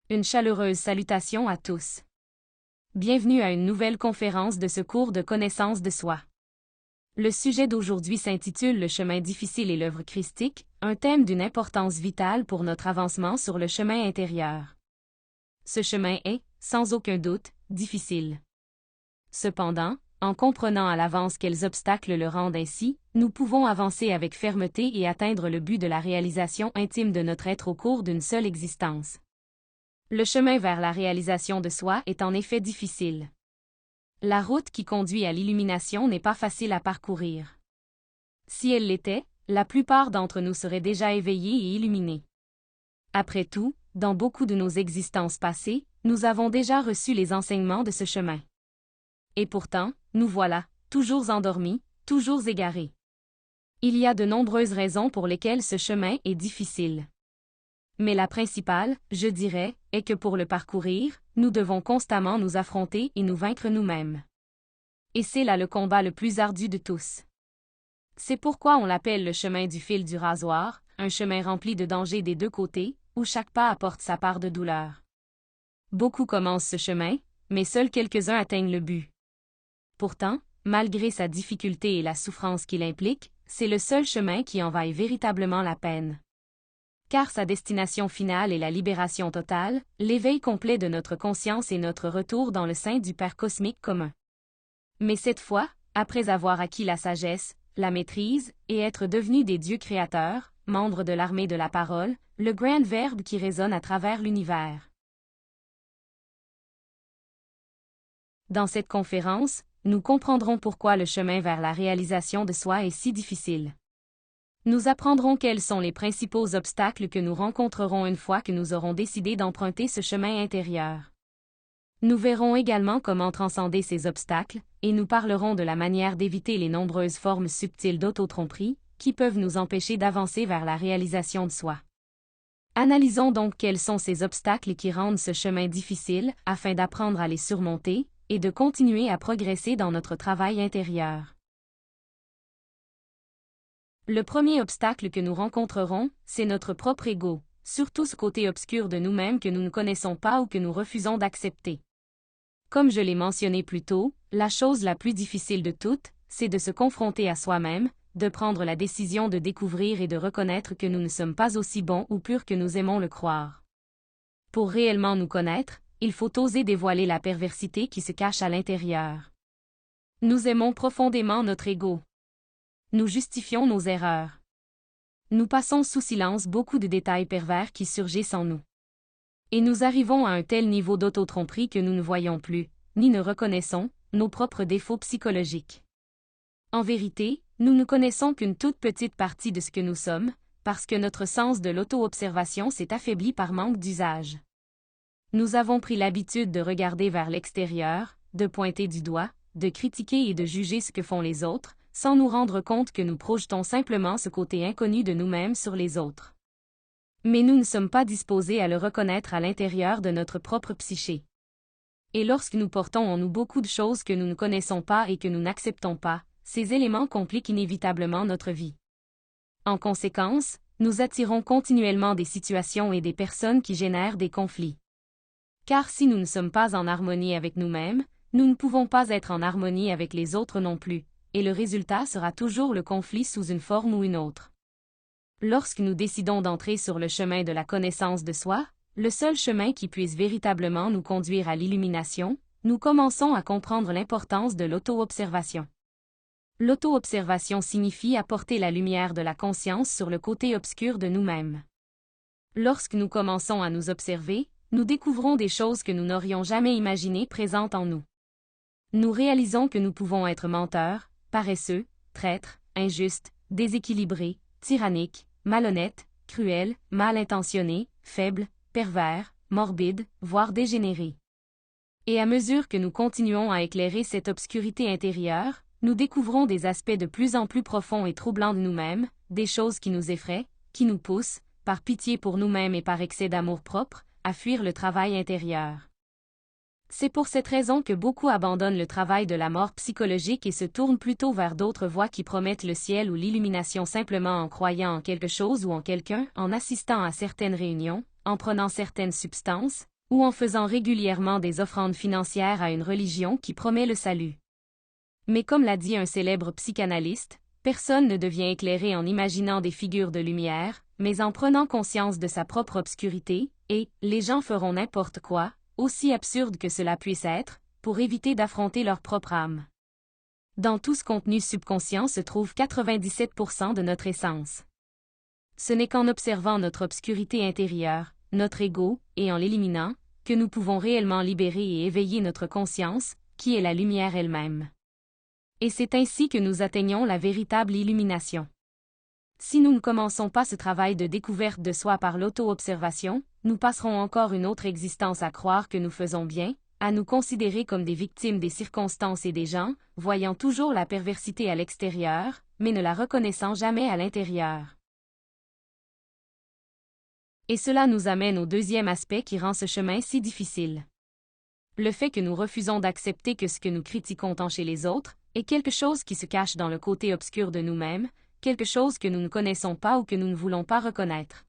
Une chaleureuse salutation à tous. Bienvenue à une nouvelle conférence de ce cours de connaissance de soi. Le sujet d'aujourd'hui s'intitule Le chemin difficile et l'œuvre christique, un thème d'une importance vitale pour notre avancement sur le chemin intérieur. Ce chemin est, sans aucun doute, difficile. Cependant, en comprenant à l'avance quels obstacles le rendent ainsi, nous pouvons avancer avec fermeté et atteindre le but de la réalisation intime de notre être au cours d'une seule existence. Le chemin vers la réalisation de soi est en effet difficile. La route qui conduit à l'illumination n'est pas facile à parcourir. Si elle l'était, la plupart d'entre nous seraient déjà éveillés et illuminés. Après tout, dans beaucoup de nos existences passées, nous avons déjà reçu les enseignements de ce chemin. Et pourtant, nous voilà, toujours endormis, toujours égarés. Il y a de nombreuses raisons pour lesquelles ce chemin est difficile. Mais la principale, je dirais, est que pour le parcourir, nous devons constamment nous affronter et nous vaincre nous-mêmes. Et c'est là le combat le plus ardu de tous. C'est pourquoi on l'appelle le chemin du fil du rasoir, un chemin rempli de dangers des deux côtés, où chaque pas apporte sa part de douleur. Beaucoup commencent ce chemin, mais seuls quelques-uns atteignent le but. Pourtant, malgré sa difficulté et la souffrance qu'il implique, c'est le seul chemin qui en vaille véritablement la peine. Car sa destination finale est la libération totale, l'éveil complet de notre conscience et notre retour dans le sein du Père cosmique commun. Mais cette fois, après avoir acquis la sagesse, la maîtrise, et être devenus des dieux créateurs, membres de l'armée de la parole, le grand verbe qui résonne à travers l'univers. Dans cette conférence, nous comprendrons pourquoi le chemin vers la réalisation de soi est si difficile. Nous apprendrons quels sont les principaux obstacles que nous rencontrerons une fois que nous aurons décidé d'emprunter ce chemin intérieur. Nous verrons également comment transcender ces obstacles, et nous parlerons de la manière d'éviter les nombreuses formes subtiles d'autotromperie, qui peuvent nous empêcher d'avancer vers la réalisation de soi. Analysons donc quels sont ces obstacles qui rendent ce chemin difficile, afin d'apprendre à les surmonter, et de continuer à progresser dans notre travail intérieur. Le premier obstacle que nous rencontrerons, c'est notre propre ego, surtout ce côté obscur de nous-mêmes que nous ne connaissons pas ou que nous refusons d'accepter. Comme je l'ai mentionné plus tôt, la chose la plus difficile de toutes, c'est de se confronter à soi-même, de prendre la décision de découvrir et de reconnaître que nous ne sommes pas aussi bons ou purs que nous aimons le croire. Pour réellement nous connaître, il faut oser dévoiler la perversité qui se cache à l'intérieur. Nous aimons profondément notre ego. Nous justifions nos erreurs. Nous passons sous silence beaucoup de détails pervers qui surgissent en nous. Et nous arrivons à un tel niveau d'autotromperie que nous ne voyons plus, ni ne reconnaissons, nos propres défauts psychologiques. En vérité, nous ne connaissons qu'une toute petite partie de ce que nous sommes, parce que notre sens de l'auto-observation s'est affaibli par manque d'usage. Nous avons pris l'habitude de regarder vers l'extérieur, de pointer du doigt, de critiquer et de juger ce que font les autres, sans nous rendre compte que nous projetons simplement ce côté inconnu de nous-mêmes sur les autres. Mais nous ne sommes pas disposés à le reconnaître à l'intérieur de notre propre psyché. Et lorsque nous portons en nous beaucoup de choses que nous ne connaissons pas et que nous n'acceptons pas, ces éléments compliquent inévitablement notre vie. En conséquence, nous attirons continuellement des situations et des personnes qui génèrent des conflits. Car si nous ne sommes pas en harmonie avec nous-mêmes, nous ne pouvons pas être en harmonie avec les autres non plus. Et le résultat sera toujours le conflit sous une forme ou une autre. Lorsque nous décidons d'entrer sur le chemin de la connaissance de soi, le seul chemin qui puisse véritablement nous conduire à l'illumination, nous commençons à comprendre l'importance de l'auto-observation. L'auto-observation signifie apporter la lumière de la conscience sur le côté obscur de nous-mêmes. Lorsque nous commençons à nous observer, nous découvrons des choses que nous n'aurions jamais imaginées présentes en nous. Nous réalisons que nous pouvons être menteurs, paresseux, traîtres, injustes, déséquilibrés, tyranniques, malhonnêtes, cruels, mal intentionnés, faibles, pervers, morbides, voire dégénérés. Et à mesure que nous continuons à éclairer cette obscurité intérieure, nous découvrons des aspects de plus en plus profonds et troublants de nous-mêmes, des choses qui nous effraient, qui nous poussent, par pitié pour nous-mêmes et par excès d'amour-propre, à fuir le travail intérieur. C'est pour cette raison que beaucoup abandonnent le travail de la mort psychologique et se tournent plutôt vers d'autres voies qui promettent le ciel ou l'illumination simplement en croyant en quelque chose ou en quelqu'un, en assistant à certaines réunions, en prenant certaines substances, ou en faisant régulièrement des offrandes financières à une religion qui promet le salut. Mais comme l'a dit un célèbre psychanalyste, personne ne devient éclairé en imaginant des figures de lumière, mais en prenant conscience de sa propre obscurité, et les gens feront n'importe quoi, aussi absurde que cela puisse être, pour éviter d'affronter leur propre âme. Dans tout ce contenu subconscient se trouve 97% de notre essence. Ce n'est qu'en observant notre obscurité intérieure, notre ego, et en l'éliminant, que nous pouvons réellement libérer et éveiller notre conscience, qui est la lumière elle-même. Et c'est ainsi que nous atteignons la véritable illumination. Si nous ne commençons pas ce travail de découverte de soi par l'auto-observation, nous passerons encore une autre existence à croire que nous faisons bien, à nous considérer comme des victimes des circonstances et des gens, voyant toujours la perversité à l'extérieur, mais ne la reconnaissant jamais à l'intérieur. Et cela nous amène au deuxième aspect qui rend ce chemin si difficile. Le fait que nous refusons d'accepter que ce que nous critiquons tant chez les autres est quelque chose qui se cache dans le côté obscur de nous-mêmes, quelque chose que nous ne connaissons pas ou que nous ne voulons pas reconnaître.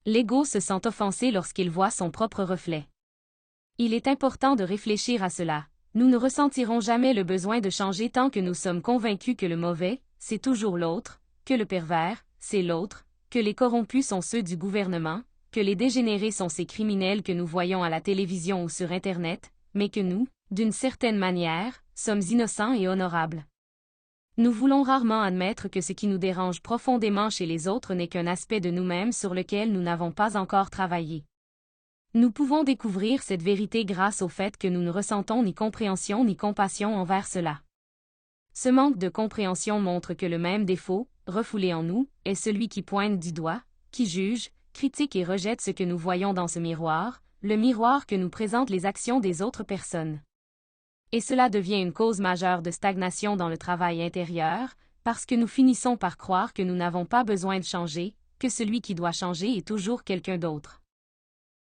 L'ego se sent offensé lorsqu'il voit son propre reflet. Il est important de réfléchir à cela. Nous ne ressentirons jamais le besoin de changer tant que nous sommes convaincus que le mauvais, c'est toujours l'autre, que le pervers, c'est l'autre, que les corrompus sont ceux du gouvernement, que les dégénérés sont ces criminels que nous voyons à la télévision ou sur Internet, mais que nous, d'une certaine manière, sommes innocents et honorables. Nous voulons rarement admettre que ce qui nous dérange profondément chez les autres n'est qu'un aspect de nous-mêmes sur lequel nous n'avons pas encore travaillé. Nous pouvons découvrir cette vérité grâce au fait que nous ne ressentons ni compréhension ni compassion envers cela. Ce manque de compréhension montre que le même défaut, refoulé en nous, est celui qui pointe du doigt, qui juge, critique et rejette ce que nous voyons dans ce miroir, le miroir que nous présentent les actions des autres personnes. Et cela devient une cause majeure de stagnation dans le travail intérieur, parce que nous finissons par croire que nous n'avons pas besoin de changer, que celui qui doit changer est toujours quelqu'un d'autre.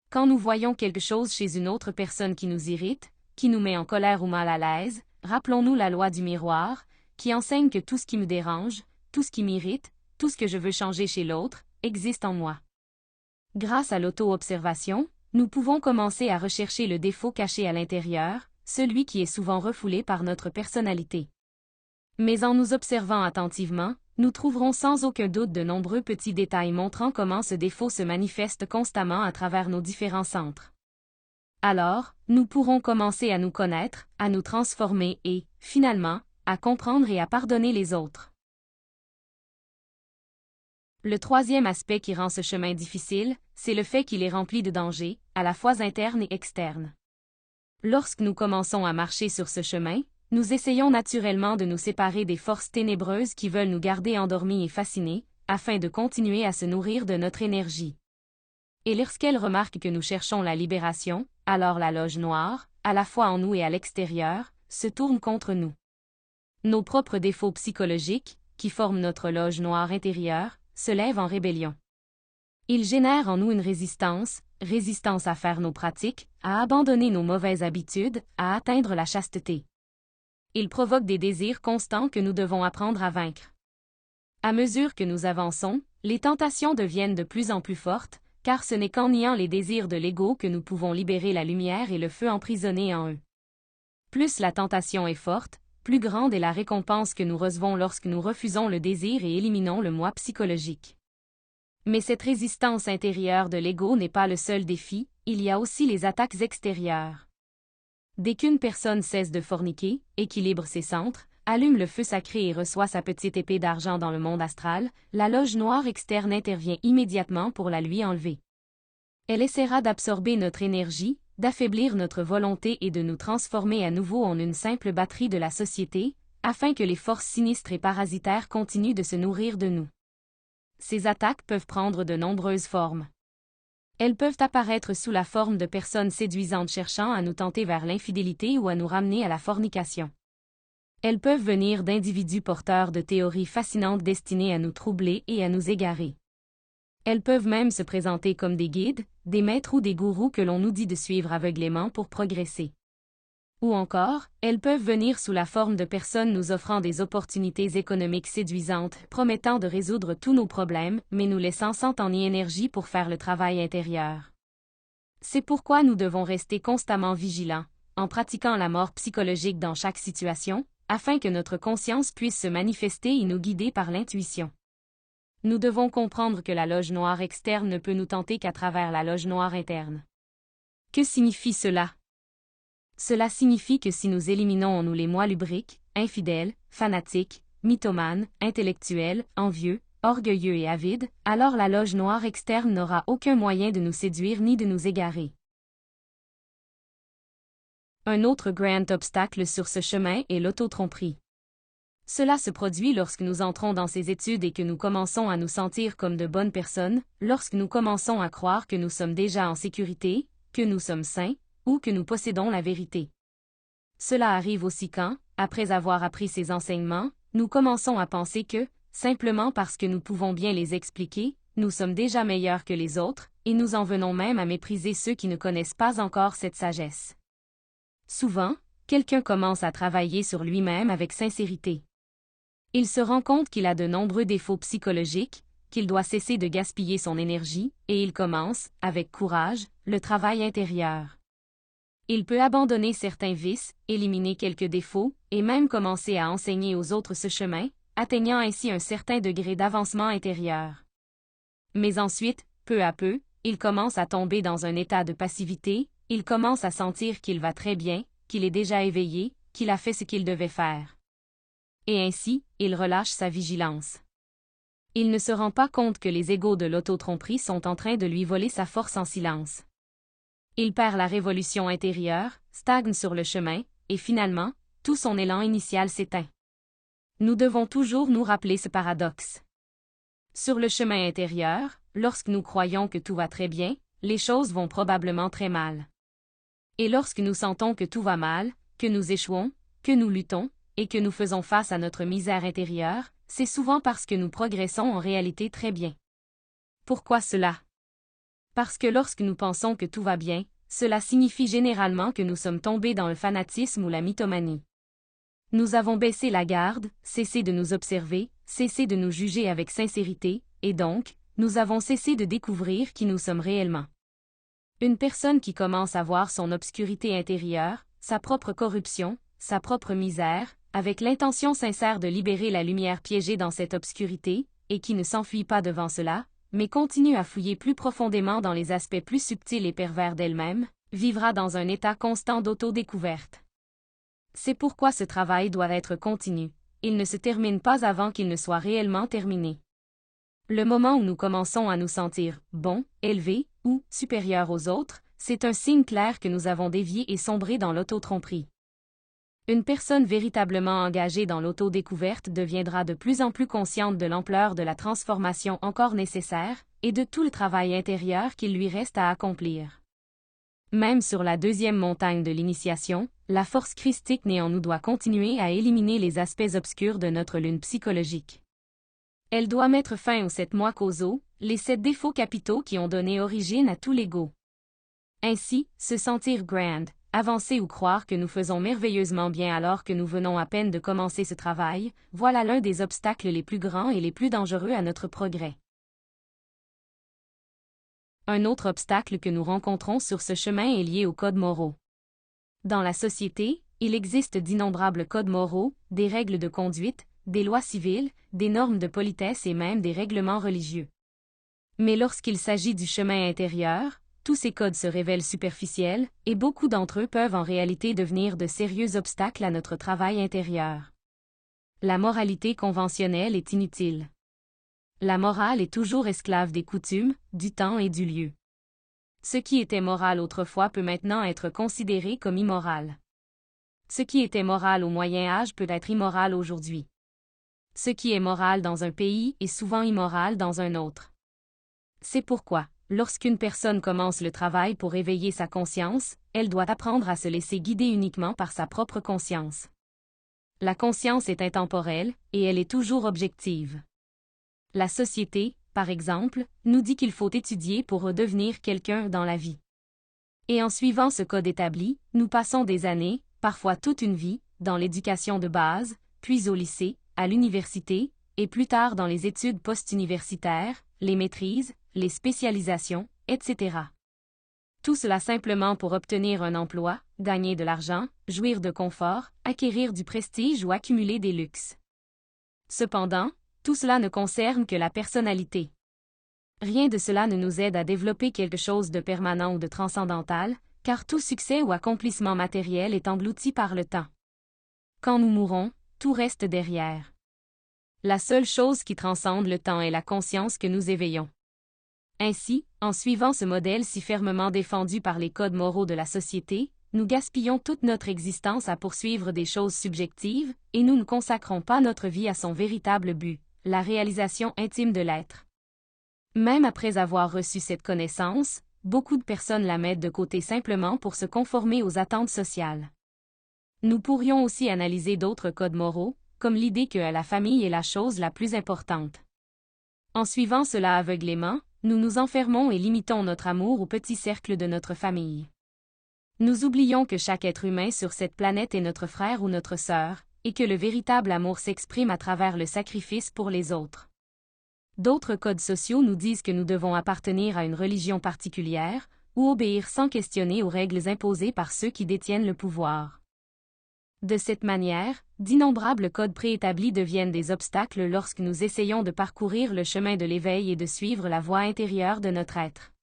Quand nous voyons quelque chose chez une autre personne qui nous irrite, qui nous met en colère ou mal à l'aise, rappelons-nous la loi du miroir, qui enseigne que tout ce qui me dérange, tout ce qui m'irrite, tout ce que je veux changer chez l'autre, existe en moi. Grâce à l'auto-observation, nous pouvons commencer à rechercher le défaut caché à l'intérieur, celui qui est souvent refoulé par notre personnalité. Mais en nous observant attentivement, nous trouverons sans aucun doute de nombreux petits détails montrant comment ce défaut se manifeste constamment à travers nos différents centres. Alors, nous pourrons commencer à nous connaître, à nous transformer et, finalement, à comprendre et à pardonner les autres. Le troisième aspect qui rend ce chemin difficile, c'est le fait qu'il est rempli de dangers, à la fois internes et externes. Lorsque nous commençons à marcher sur ce chemin, nous essayons naturellement de nous séparer des forces ténébreuses qui veulent nous garder endormis et fascinés, afin de continuer à se nourrir de notre énergie. Et lorsqu'elles remarquent que nous cherchons la libération, alors la loge noire, à la fois en nous et à l'extérieur, se tourne contre nous. Nos propres défauts psychologiques, qui forment notre loge noire intérieure, se lèvent en rébellion. Ils génèrent en nous une résistance à faire nos pratiques, à abandonner nos mauvaises habitudes, à atteindre la chasteté. Ils provoquent des désirs constants que nous devons apprendre à vaincre. À mesure que nous avançons, les tentations deviennent de plus en plus fortes, car ce n'est qu'en niant les désirs de l'ego que nous pouvons libérer la lumière et le feu emprisonnés en eux. Plus la tentation est forte, plus grande est la récompense que nous recevons lorsque nous refusons le désir et éliminons le moi psychologique. Mais cette résistance intérieure de l'ego n'est pas le seul défi, il y a aussi les attaques extérieures. Dès qu'une personne cesse de forniquer, équilibre ses centres, allume le feu sacré et reçoit sa petite épée d'argent dans le monde astral, la loge noire externe intervient immédiatement pour la lui enlever. Elle essaiera d'absorber notre énergie, d'affaiblir notre volonté et de nous transformer à nouveau en une simple batterie de la société, afin que les forces sinistres et parasitaires continuent de se nourrir de nous. Ces attaques peuvent prendre de nombreuses formes. Elles peuvent apparaître sous la forme de personnes séduisantes cherchant à nous tenter vers l'infidélité ou à nous ramener à la fornication. Elles peuvent venir d'individus porteurs de théories fascinantes destinées à nous troubler et à nous égarer. Elles peuvent même se présenter comme des guides, des maîtres ou des gourous que l'on nous dit de suivre aveuglément pour progresser. Ou encore, elles peuvent venir sous la forme de personnes nous offrant des opportunités économiques séduisantes, promettant de résoudre tous nos problèmes, mais nous laissant sans temps ni énergie pour faire le travail intérieur. C'est pourquoi nous devons rester constamment vigilants, en pratiquant la mort psychologique dans chaque situation, afin que notre conscience puisse se manifester et nous guider par l'intuition. Nous devons comprendre que la loge noire externe ne peut nous tenter qu'à travers la loge noire interne. Que signifie cela? Cela signifie que si nous éliminons en nous les moi lubriques, infidèles, fanatiques, mythomanes, intellectuels, envieux, orgueilleux et avides, alors la loge noire externe n'aura aucun moyen de nous séduire ni de nous égarer. Un autre grand obstacle sur ce chemin est l'autotromperie. Cela se produit lorsque nous entrons dans ces études et que nous commençons à nous sentir comme de bonnes personnes, lorsque nous commençons à croire que nous sommes déjà en sécurité, que nous sommes saints, ou que nous possédons la vérité. Cela arrive aussi quand, après avoir appris ces enseignements, nous commençons à penser que, simplement parce que nous pouvons bien les expliquer, nous sommes déjà meilleurs que les autres, et nous en venons même à mépriser ceux qui ne connaissent pas encore cette sagesse. Souvent, quelqu'un commence à travailler sur lui-même avec sincérité. Il se rend compte qu'il a de nombreux défauts psychologiques, qu'il doit cesser de gaspiller son énergie, et il commence, avec courage, le travail intérieur. Il peut abandonner certains vices, éliminer quelques défauts, et même commencer à enseigner aux autres ce chemin, atteignant ainsi un certain degré d'avancement intérieur. Mais ensuite, peu à peu, il commence à tomber dans un état de passivité, il commence à sentir qu'il va très bien, qu'il est déjà éveillé, qu'il a fait ce qu'il devait faire. Et ainsi, il relâche sa vigilance. Il ne se rend pas compte que les égos de l'autotromperie sont en train de lui voler sa force en silence. Il perd la révolution intérieure, stagne sur le chemin, et finalement, tout son élan initial s'éteint. Nous devons toujours nous rappeler ce paradoxe. Sur le chemin intérieur, lorsque nous croyons que tout va très bien, les choses vont probablement très mal. Et lorsque nous sentons que tout va mal, que nous échouons, que nous luttons, et que nous faisons face à notre misère intérieure, c'est souvent parce que nous progressons en réalité très bien. Pourquoi cela? Parce que lorsque nous pensons que tout va bien, cela signifie généralement que nous sommes tombés dans le fanatisme ou la mythomanie. Nous avons baissé la garde, cessé de nous observer, cessé de nous juger avec sincérité, et donc, nous avons cessé de découvrir qui nous sommes réellement. Une personne qui commence à voir son obscurité intérieure, sa propre corruption, sa propre misère, avec l'intention sincère de libérer la lumière piégée dans cette obscurité, et qui ne s'enfuit pas devant cela, mais continue à fouiller plus profondément dans les aspects plus subtils et pervers d'elle-même, vivra dans un état constant d'autodécouverte. C'est pourquoi ce travail doit être continu. Il ne se termine pas avant qu'il ne soit réellement terminé. Le moment où nous commençons à nous sentir bons, élevés ou supérieurs aux autres, c'est un signe clair que nous avons dévié et sombré dans l'autotromperie. Une personne véritablement engagée dans l'autodécouverte deviendra de plus en plus consciente de l'ampleur de la transformation encore nécessaire, et de tout le travail intérieur qu'il lui reste à accomplir. Même sur la deuxième montagne de l'initiation, la force christique née en nous doit continuer à éliminer les aspects obscurs de notre lune psychologique. Elle doit mettre fin aux 7 moi causaux, les 7 défauts capitaux qui ont donné origine à tout l'ego. Ainsi, se sentir grand, avancer ou croire que nous faisons merveilleusement bien alors que nous venons à peine de commencer ce travail, voilà l'un des obstacles les plus grands et les plus dangereux à notre progrès. Un autre obstacle que nous rencontrons sur ce chemin est lié aux codes moraux. Dans la société, il existe d'innombrables codes moraux, des règles de conduite, des lois civiles, des normes de politesse et même des règlements religieux. Mais lorsqu'il s'agit du chemin intérieur, tous ces codes se révèlent superficiels, et beaucoup d'entre eux peuvent en réalité devenir de sérieux obstacles à notre travail intérieur. La moralité conventionnelle est inutile. La morale est toujours esclave des coutumes, du temps et du lieu. Ce qui était moral autrefois peut maintenant être considéré comme immoral. Ce qui était moral au Moyen Âge peut être immoral aujourd'hui. Ce qui est moral dans un pays est souvent immoral dans un autre. C'est pourquoi, lorsqu'une personne commence le travail pour éveiller sa conscience, elle doit apprendre à se laisser guider uniquement par sa propre conscience. La conscience est intemporelle, et elle est toujours objective. La société, par exemple, nous dit qu'il faut étudier pour redevenir quelqu'un dans la vie. Et en suivant ce code établi, nous passons des années, parfois toute une vie, dans l'éducation de base, puis au lycée, à l'université, et plus tard dans les études post-universitaires, les maîtrises, les spécialisations, etc. Tout cela simplement pour obtenir un emploi, gagner de l'argent, jouir de confort, acquérir du prestige ou accumuler des luxes. Cependant, tout cela ne concerne que la personnalité. Rien de cela ne nous aide à développer quelque chose de permanent ou de transcendantal, car tout succès ou accomplissement matériel est englouti par le temps. Quand nous mourons, tout reste derrière. La seule chose qui transcende le temps est la conscience que nous éveillons. Ainsi, en suivant ce modèle si fermement défendu par les codes moraux de la société, nous gaspillons toute notre existence à poursuivre des choses subjectives, et nous ne consacrons pas notre vie à son véritable but, la réalisation intime de l'être. Même après avoir reçu cette connaissance, beaucoup de personnes la mettent de côté simplement pour se conformer aux attentes sociales. Nous pourrions aussi analyser d'autres codes moraux, comme l'idée que la famille est la chose la plus importante. En suivant cela aveuglément, nous nous enfermons et limitons notre amour au petit cercle de notre famille. Nous oublions que chaque être humain sur cette planète est notre frère ou notre sœur, et que le véritable amour s'exprime à travers le sacrifice pour les autres. D'autres codes sociaux nous disent que nous devons appartenir à une religion particulière, ou obéir sans questionner aux règles imposées par ceux qui détiennent le pouvoir. De cette manière, d'innombrables codes préétablis deviennent des obstacles lorsque nous essayons de parcourir le chemin de l'éveil et de suivre la voie intérieure de notre être.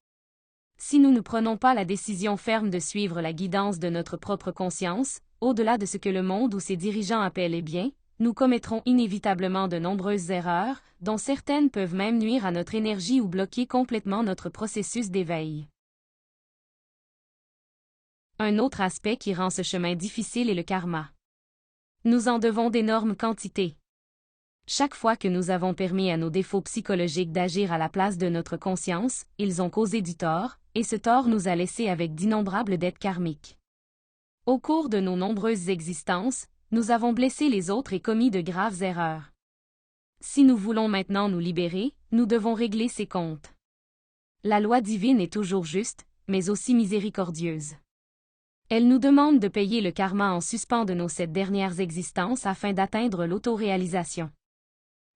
Si nous ne prenons pas la décision ferme de suivre la guidance de notre propre conscience, au-delà de ce que le monde ou ses dirigeants appellent les biens, nous commettrons inévitablement de nombreuses erreurs, dont certaines peuvent même nuire à notre énergie ou bloquer complètement notre processus d'éveil. Un autre aspect qui rend ce chemin difficile est le karma. Nous en devons d'énormes quantités. Chaque fois que nous avons permis à nos défauts psychologiques d'agir à la place de notre conscience, ils ont causé du tort, et ce tort nous a laissés avec d'innombrables dettes karmiques. Au cours de nos nombreuses existences, nous avons blessé les autres et commis de graves erreurs. Si nous voulons maintenant nous libérer, nous devons régler ces comptes. La loi divine est toujours juste, mais aussi miséricordieuse. Elle nous demande de payer le karma en suspens de nos 7 dernières existences afin d'atteindre l'autoréalisation.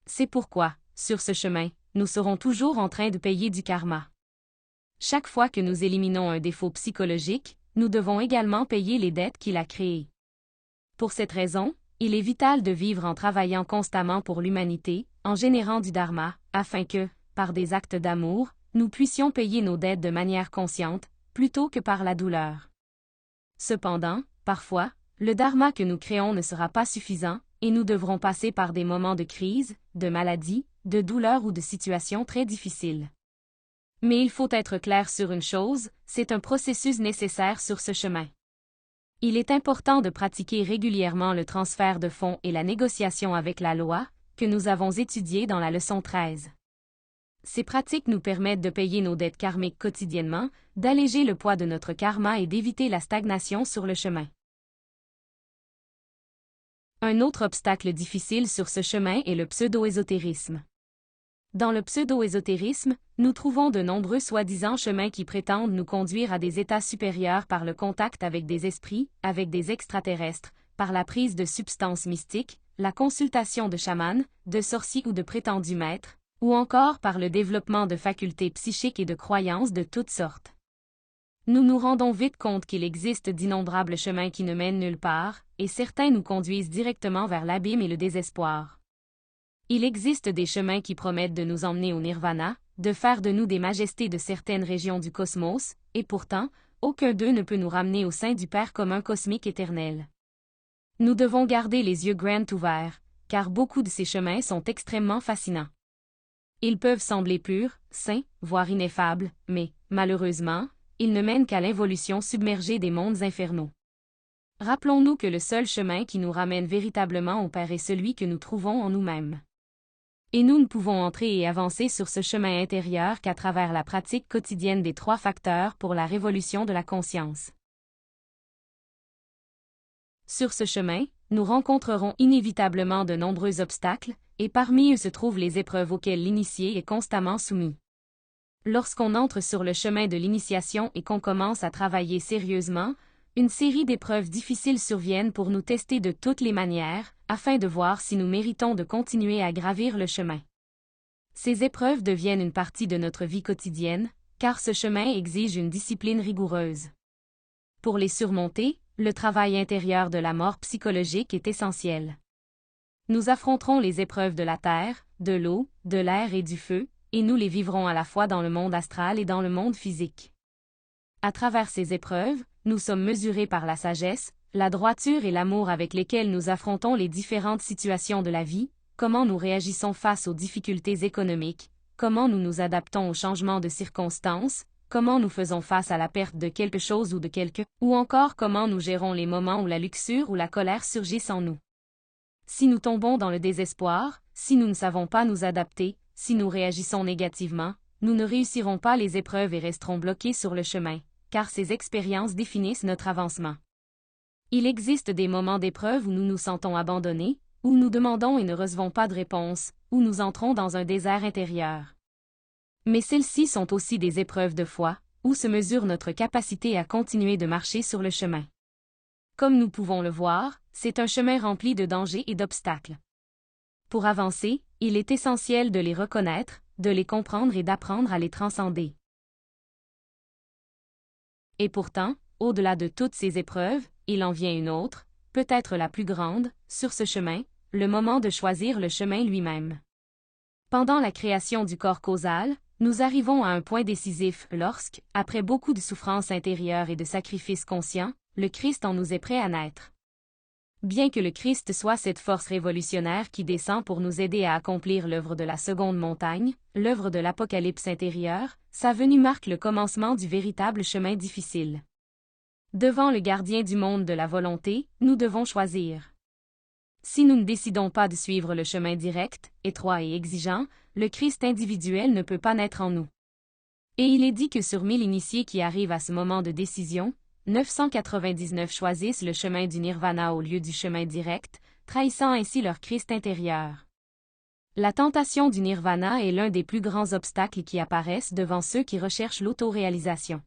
C'est pourquoi, sur ce chemin, nous serons toujours en train de payer du karma. Chaque fois que nous éliminons un défaut psychologique, nous devons également payer les dettes qu'il a créées. Pour cette raison, il est vital de vivre en travaillant constamment pour l'humanité, en générant du dharma, afin que, par des actes d'amour, nous puissions payer nos dettes de manière consciente, plutôt que par la douleur. Cependant, parfois, le dharma que nous créons ne sera pas suffisant, et nous devrons passer par des moments de crise, de maladie, de douleur ou de situations très difficiles. Mais il faut être clair sur une chose, c'est un processus nécessaire sur ce chemin. Il est important de pratiquer régulièrement le transfert de fonds et la négociation avec la loi, que nous avons étudié dans la leçon 13. Ces pratiques nous permettent de payer nos dettes karmiques quotidiennement, d'alléger le poids de notre karma et d'éviter la stagnation sur le chemin. Un autre obstacle difficile sur ce chemin est le pseudo-ésotérisme. Dans le pseudo-ésotérisme, nous trouvons de nombreux soi-disant chemins qui prétendent nous conduire à des états supérieurs par le contact avec des esprits, avec des extraterrestres, par la prise de substances mystiques, la consultation de chamans, de sorciers ou de prétendus maîtres, ou encore par le développement de facultés psychiques et de croyances de toutes sortes. Nous nous rendons vite compte qu'il existe d'innombrables chemins qui ne mènent nulle part, et certains nous conduisent directement vers l'abîme et le désespoir. Il existe des chemins qui promettent de nous emmener au nirvana, de faire de nous des majestés de certaines régions du cosmos, et pourtant, aucun d'eux ne peut nous ramener au sein du Père commun cosmique éternel. Nous devons garder les yeux grands ouverts, car beaucoup de ces chemins sont extrêmement fascinants. Ils peuvent sembler purs, sains, voire ineffables, mais, malheureusement, ils ne mènent qu'à l'involution submergée des mondes infernaux. Rappelons-nous que le seul chemin qui nous ramène véritablement au Père est celui que nous trouvons en nous-mêmes. Et nous ne pouvons entrer et avancer sur ce chemin intérieur qu'à travers la pratique quotidienne des 3 facteurs pour la révolution de la conscience. Sur ce chemin, nous rencontrerons inévitablement de nombreux obstacles, et parmi eux se trouvent les épreuves auxquelles l'initié est constamment soumis. Lorsqu'on entre sur le chemin de l'initiation et qu'on commence à travailler sérieusement, une série d'épreuves difficiles surviennent pour nous tester de toutes les manières, afin de voir si nous méritons de continuer à gravir le chemin. Ces épreuves deviennent une partie de notre vie quotidienne, car ce chemin exige une discipline rigoureuse. Pour les surmonter, le travail intérieur de la mort psychologique est essentiel. Nous affronterons les épreuves de la terre, de l'eau, de l'air et du feu, et nous les vivrons à la fois dans le monde astral et dans le monde physique. À travers ces épreuves, nous sommes mesurés par la sagesse, la droiture et l'amour avec lesquels nous affrontons les différentes situations de la vie, comment nous réagissons face aux difficultés économiques, comment nous nous adaptons aux changements de circonstances, comment nous faisons face à la perte de quelque chose ou de quelqu'un, ou encore comment nous gérons les moments où la luxure ou la colère surgissent en nous. Si nous tombons dans le désespoir, si nous ne savons pas nous adapter, si nous réagissons négativement, nous ne réussirons pas les épreuves et resterons bloqués sur le chemin, car ces expériences définissent notre avancement. Il existe des moments d'épreuve où nous nous sentons abandonnés, où nous demandons et ne recevons pas de réponse, où nous entrons dans un désert intérieur. Mais celles-ci sont aussi des épreuves de foi, où se mesure notre capacité à continuer de marcher sur le chemin. Comme nous pouvons le voir, c'est un chemin rempli de dangers et d'obstacles. Pour avancer, il est essentiel de les reconnaître, de les comprendre et d'apprendre à les transcender. Et pourtant, au-delà de toutes ces épreuves, il en vient une autre, peut-être la plus grande, sur ce chemin, le moment de choisir le chemin lui-même. Pendant la création du corps causal, nous arrivons à un point décisif lorsque, après beaucoup de souffrances intérieures et de sacrifices conscients, le Christ en nous est prêt à naître. Bien que le Christ soit cette force révolutionnaire qui descend pour nous aider à accomplir l'œuvre de la seconde montagne, l'œuvre de l'Apocalypse intérieur, sa venue marque le commencement du véritable chemin difficile. Devant le gardien du monde de la volonté, nous devons choisir. Si nous ne décidons pas de suivre le chemin direct, étroit et exigeant, le Christ individuel ne peut pas naître en nous. Et il est dit que sur 1000 initiés qui arrivent à ce moment de décision, 999 choisissent le chemin du nirvana au lieu du chemin direct, trahissant ainsi leur Christ intérieur. La tentation du nirvana est l'un des plus grands obstacles qui apparaissent devant ceux qui recherchent l'autoréalisation.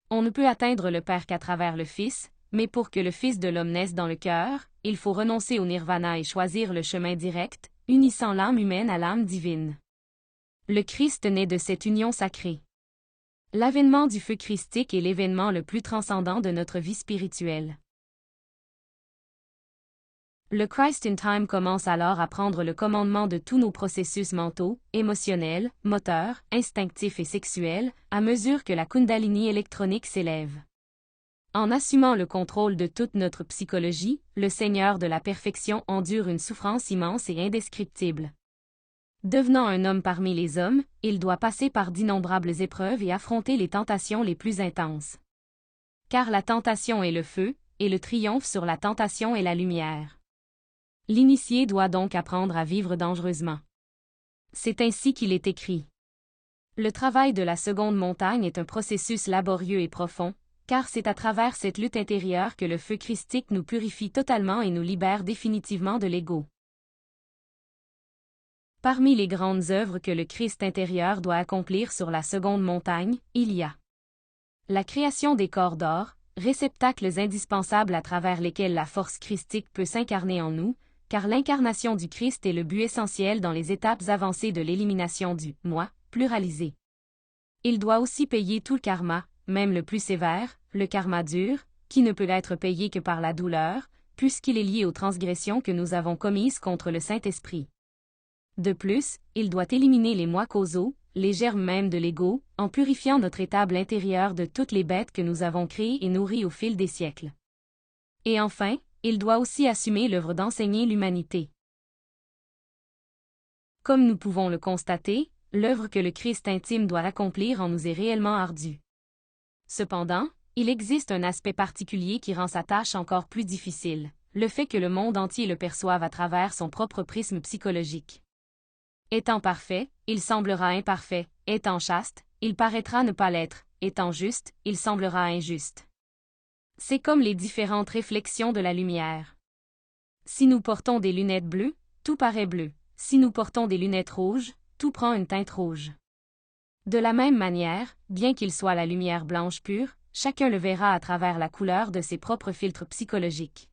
On ne peut atteindre le Père qu'à travers le Fils, mais pour que le Fils de l'homme naisse dans le cœur, il faut renoncer au nirvana et choisir le chemin direct, unissant l'âme humaine à l'âme divine. Le Christ naît de cette union sacrée. L'avènement du feu christique est l'événement le plus transcendant de notre vie spirituelle. Le Christ in Time commence alors à prendre le commandement de tous nos processus mentaux, émotionnels, moteurs, instinctifs et sexuels, à mesure que la Kundalini électronique s'élève. En assumant le contrôle de toute notre psychologie, le Seigneur de la perfection endure une souffrance immense et indescriptible. Devenant un homme parmi les hommes, il doit passer par d'innombrables épreuves et affronter les tentations les plus intenses. Car la tentation est le feu, et le triomphe sur la tentation est la lumière. L'initié doit donc apprendre à vivre dangereusement. C'est ainsi qu'il est écrit. Le travail de la seconde montagne est un processus laborieux et profond, car c'est à travers cette lutte intérieure que le feu christique nous purifie totalement et nous libère définitivement de l'ego. Parmi les grandes œuvres que le Christ intérieur doit accomplir sur la seconde montagne, il y a la création des corps d'or, réceptacles indispensables à travers lesquels la force christique peut s'incarner en nous, car l'incarnation du Christ est le but essentiel dans les étapes avancées de l'élimination du « moi » pluralisé. Il doit aussi payer tout le karma, même le plus sévère, le karma dur, qui ne peut être payé que par la douleur, puisqu'il est lié aux transgressions que nous avons commises contre le Saint-Esprit. De plus, il doit éliminer les moi causaux, les germes même de l'ego, en purifiant notre étable intérieure de toutes les bêtes que nous avons créées et nourries au fil des siècles. Et enfin, il doit aussi assumer l'œuvre d'enseigner l'humanité. Comme nous pouvons le constater, l'œuvre que le Christ intime doit accomplir en nous est réellement ardue. Cependant, il existe un aspect particulier qui rend sa tâche encore plus difficile, le fait que le monde entier le perçoive à travers son propre prisme psychologique. Étant parfait, il semblera imparfait, étant chaste, il paraîtra ne pas l'être, étant juste, il semblera injuste. C'est comme les différentes réflexions de la lumière. Si nous portons des lunettes bleues, tout paraît bleu. Si nous portons des lunettes rouges, tout prend une teinte rouge. De la même manière, bien qu'il soit la lumière blanche pure, chacun le verra à travers la couleur de ses propres filtres psychologiques.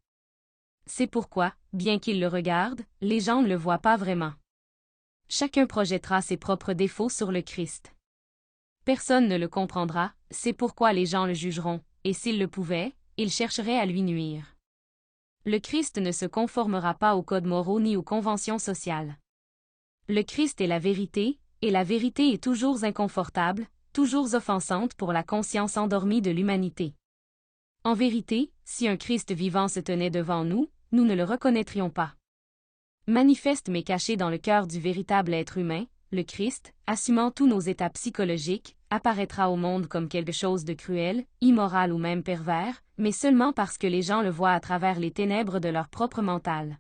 C'est pourquoi, bien qu'il le regarde, les gens ne le voient pas vraiment. Chacun projettera ses propres défauts sur le Christ. Personne ne le comprendra, c'est pourquoi les gens le jugeront, et s'ils le pouvaient, ils chercheraient à lui nuire. Le Christ ne se conformera pas aux codes moraux ni aux conventions sociales. Le Christ est la vérité, et la vérité est toujours inconfortable, toujours offensante pour la conscience endormie de l'humanité. En vérité, si un Christ vivant se tenait devant nous, nous ne le reconnaîtrions pas. Manifeste mais caché dans le cœur du véritable être humain, le Christ, assumant tous nos états psychologiques, apparaîtra au monde comme quelque chose de cruel, immoral ou même pervers, mais seulement parce que les gens le voient à travers les ténèbres de leur propre mental.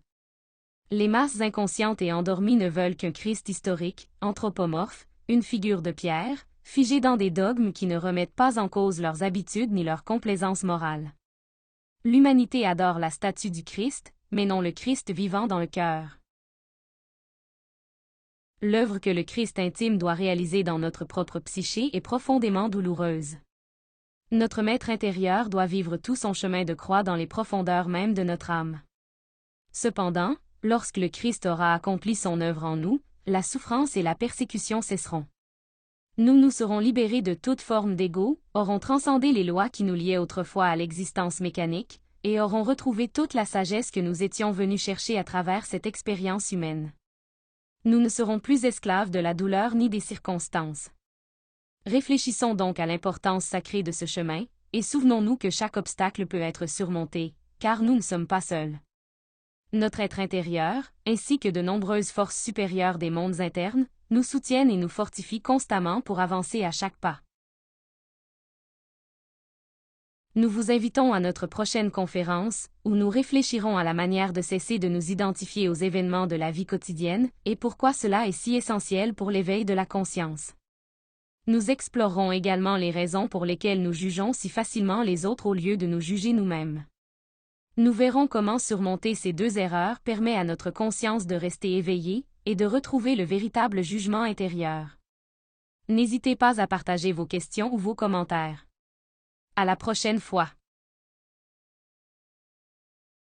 Les masses inconscientes et endormies ne veulent qu'un Christ historique, anthropomorphe, une figure de pierre, figée dans des dogmes qui ne remettent pas en cause leurs habitudes ni leur complaisance morale. L'humanité adore la statue du Christ, mais non le Christ vivant dans le cœur. L'œuvre que le Christ intime doit réaliser dans notre propre psyché est profondément douloureuse. Notre maître intérieur doit vivre tout son chemin de croix dans les profondeurs même de notre âme. Cependant, lorsque le Christ aura accompli son œuvre en nous, la souffrance et la persécution cesseront. Nous serons libérés de toute forme d'ego, aurons transcendé les lois qui nous liaient autrefois à l'existence mécanique, et aurons retrouvé toute la sagesse que nous étions venus chercher à travers cette expérience humaine. Nous ne serons plus esclaves de la douleur ni des circonstances. Réfléchissons donc à l'importance sacrée de ce chemin, et souvenons-nous que chaque obstacle peut être surmonté, car nous ne sommes pas seuls. Notre être intérieur, ainsi que de nombreuses forces supérieures des mondes internes, nous soutiennent et nous fortifient constamment pour avancer à chaque pas. Nous vous invitons à notre prochaine conférence, où nous réfléchirons à la manière de cesser de nous identifier aux événements de la vie quotidienne, et pourquoi cela est si essentiel pour l'éveil de la conscience. Nous explorerons également les raisons pour lesquelles nous jugeons si facilement les autres au lieu de nous juger nous-mêmes. Nous verrons comment surmonter ces deux erreurs permet à notre conscience de rester éveillée, et de retrouver le véritable jugement intérieur. N'hésitez pas à partager vos questions ou vos commentaires. À la prochaine fois.